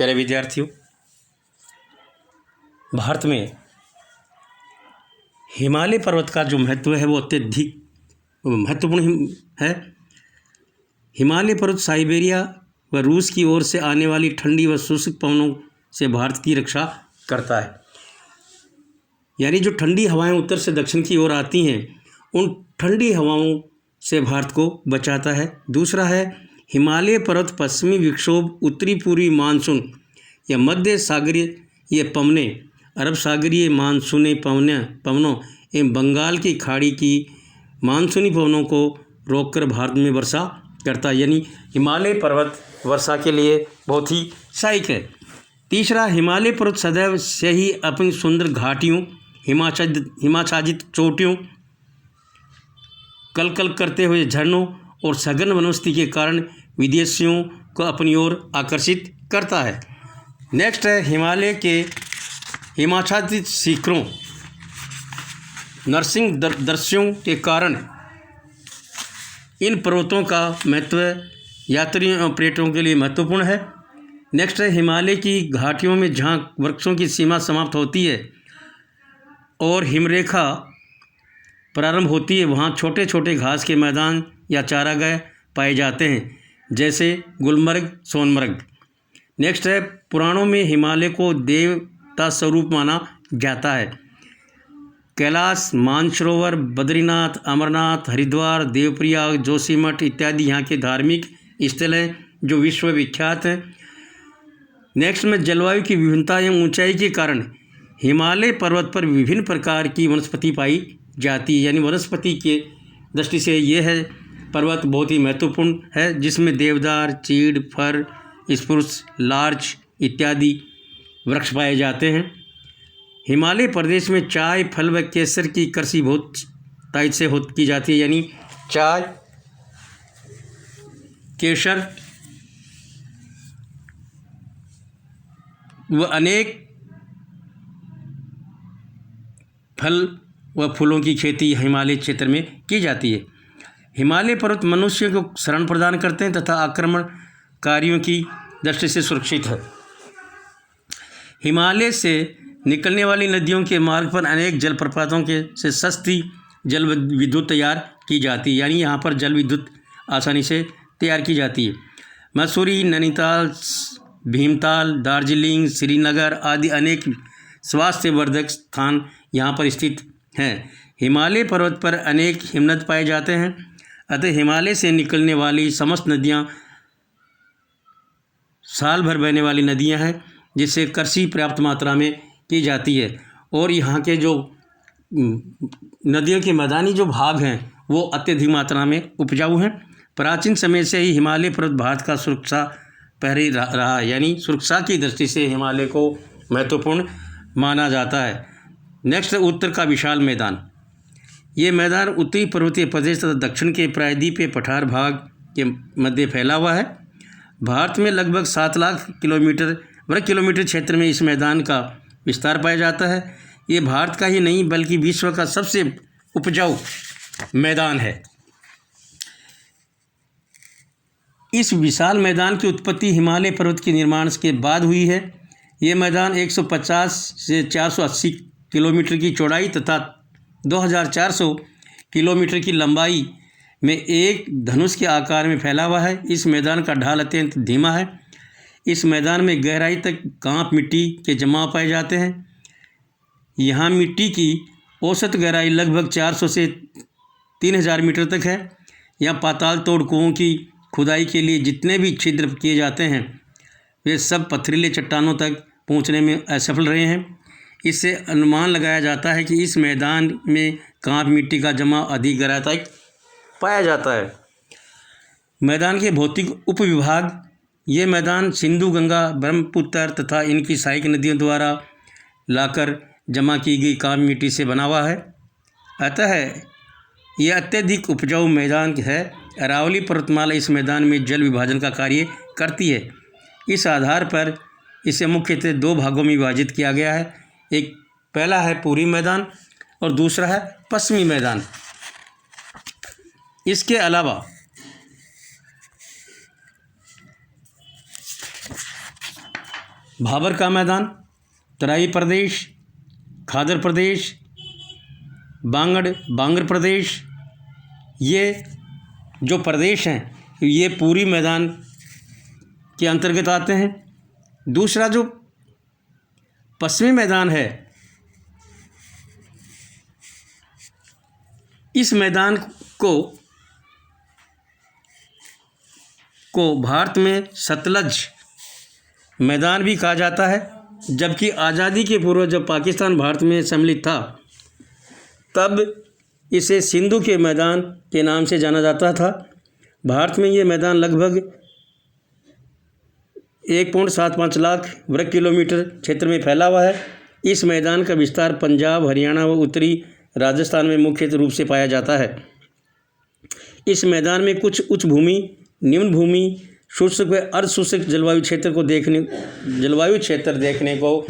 प्यारे विद्यार्थियों, भारत में हिमालय पर्वत का जो महत्व है वो अत्यधिक महत्वपूर्ण है। हिमालय पर्वत साइबेरिया व रूस की ओर से आने वाली ठंडी व शुष्क पवनों से भारत की रक्षा करता है। यानी जो ठंडी हवाएं उत्तर से दक्षिण की ओर आती हैं, उन ठंडी हवाओं से भारत को बचाता है। दूसरा है हिमालय पर्वत पश्चिमी विक्षोभ, उत्तरी पूर्वी मानसून या मध्य सागरीय पवने, अरब सागरीय मानसूनी पवनों एवं बंगाल की खाड़ी की मानसूनी पवनों को रोककर भारत में वर्षा करता है। यानी हिमालय पर्वत वर्षा के लिए बहुत ही सहायक है। तीसरा, हिमालय पर्वत सदैव से ही अपनी सुंदर घाटियों, हिमाच्छादित चोटियों, कलकल करते हुए झरनों और सघन वनस्पति के कारण विदेशियों को अपनी ओर आकर्षित करता है। नेक्स्ट है हिमालय के हिमाच्छादित शिखरों, नरसिंह दृश्यों के कारण इन पर्वतों का महत्व यात्रियों और पर्यटकों के लिए महत्वपूर्ण है। नेक्स्ट है हिमालय की घाटियों में जहाँ वृक्षों की सीमा समाप्त होती है और हिमरेखा प्रारंभ होती है, वहाँ छोटे छोटे घास के मैदान या चारागाह पाए जाते हैं, जैसे गुलमर्ग, सोनमर्ग। नेक्स्ट है पुराणों में हिमालय को देवता स्वरूप माना जाता है। कैलाश, मानसरोवर, बद्रीनाथ, अमरनाथ, हरिद्वार, देवप्रयाग, जोशीमठ इत्यादि यहाँ के धार्मिक स्थल हैं जो विश्व विख्यात हैं। नेक्स्ट में जलवायु की विभिन्नता एवं ऊंचाई के कारण हिमालय पर्वत पर विभिन्न प्रकार की वनस्पति पाई जाती है। यानी वनस्पति के दृष्टि से ये है पर्वत बहुत ही महत्वपूर्ण है, जिसमें देवदार, चीड़, फर, स्प्रूस, लार्च इत्यादि वृक्ष पाए जाते हैं। हिमालय प्रदेश में चाय, फल व केसर की कृषि बहुत तायद से की जाती है। यानी चाय, केसर व अनेक फल व फूलों की खेती हिमालय क्षेत्र में की जाती है। हिमालय पर्वत मनुष्य को शरण प्रदान करते हैं तथा आक्रमणकारियों की दृष्टि से सुरक्षित है। हिमालय से निकलने वाली नदियों के मार्ग पर अनेक जलप्रपातों से सस्ती जल विद्युत तैयार की जाती है। यानी यहाँ पर जल विद्युत आसानी से तैयार की जाती है। मसूरी, नैनीताल, भीमताल, दार्जिलिंग, श्रीनगर आदि अनेक स्वास्थ्यवर्धक स्थान यहाँ पर स्थित हैं। हिमालय पर्वत पर अनेक हिमनद पाए जाते हैं, अतः हिमालय से निकलने वाली समस्त नदियाँ साल भर बहने वाली नदियाँ हैं, जिससे कृषि पर्याप्त मात्रा में की जाती है। और यहाँ के जो नदियों के मैदानी जो भाग हैं वो अत्यधिक मात्रा में उपजाऊ हैं। प्राचीन समय से ही हिमालय पर्वत भारत का सुरक्षा प्रहरी रहा है। यानी सुरक्षा की दृष्टि से हिमालय को महत्वपूर्ण माना जाता है। नेक्स्ट, उत्तर का विशाल मैदान। ये मैदान उत्तरी पर्वतीय प्रदेश तथा दक्षिण के प्रायद्वीपीय पठार भाग के मध्य फैला हुआ है। भारत में लगभग 7 लाख वर्ग किलोमीटर क्षेत्र में इस मैदान का विस्तार पाया जाता है। ये भारत का ही नहीं बल्कि विश्व का सबसे उपजाऊ मैदान है। इस विशाल मैदान की उत्पत्ति हिमालय पर्वत के निर्माण के बाद हुई है। ये मैदान 150 से 480 किलोमीटर की चौड़ाई तथा 2400 किलोमीटर की लंबाई में एक धनुष के आकार में फैला हुआ है। इस मैदान का ढाल अत्यंत धीमा है। इस मैदान में गहराई तक कांप मिट्टी के जमाव पाए जाते हैं। यहाँ मिट्टी की औसत गहराई लगभग 400 से 3000 मीटर तक है। यहाँ पाताल तोड़ कुओं की खुदाई के लिए जितने भी छिद्र किए जाते हैं वे सब पथरीले चट्टानों तक पहुँचने में असफल रहे हैं। इससे अनुमान लगाया जाता है कि इस मैदान में कांप मिट्टी का जमाव अधिक गहराई तक पाया जाता है। मैदान के भौतिक उपविभाग। ये मैदान सिंधु, गंगा, ब्रह्मपुत्र तथा इनकी सहायक नदियों द्वारा लाकर जमा की गई कांप मिट्टी से बना हुआ है। अतः यह अत्यधिक उपजाऊ मैदान है। अरावली पर्वतमाला इस मैदान में जल विभाजन का कार्य करती है। इस आधार पर इसे मुख्यतः 2 भागों में विभाजित किया गया है। एक पहला है पूर्वी मैदान और दूसरा है पश्चिमी मैदान। इसके अलावा भाबर का मैदान, तराई प्रदेश, खादर प्रदेश, बांगर प्रदेश, ये जो प्रदेश हैं ये पूरी मैदान के अंतर्गत आते हैं। दूसरा जो पश्चिमी मैदान है, इस मैदान को भारत में सतलज मैदान भी कहा जाता है, जबकि आज़ादी के पूर्व जब पाकिस्तान भारत में सम्मिलित था तब इसे सिंधु के मैदान के नाम से जाना जाता था। भारत में ये मैदान लगभग 1.75 लाख वर्ग किलोमीटर क्षेत्र में फैला हुआ है। इस मैदान का विस्तार पंजाब, हरियाणा व उत्तरी राजस्थान में मुख्य रूप से पाया जाता है। इस मैदान में कुछ उच्च भूमि, निम्न भूमि, शुष्क व अर्ध शुष्क जलवायु क्षेत्र देखने को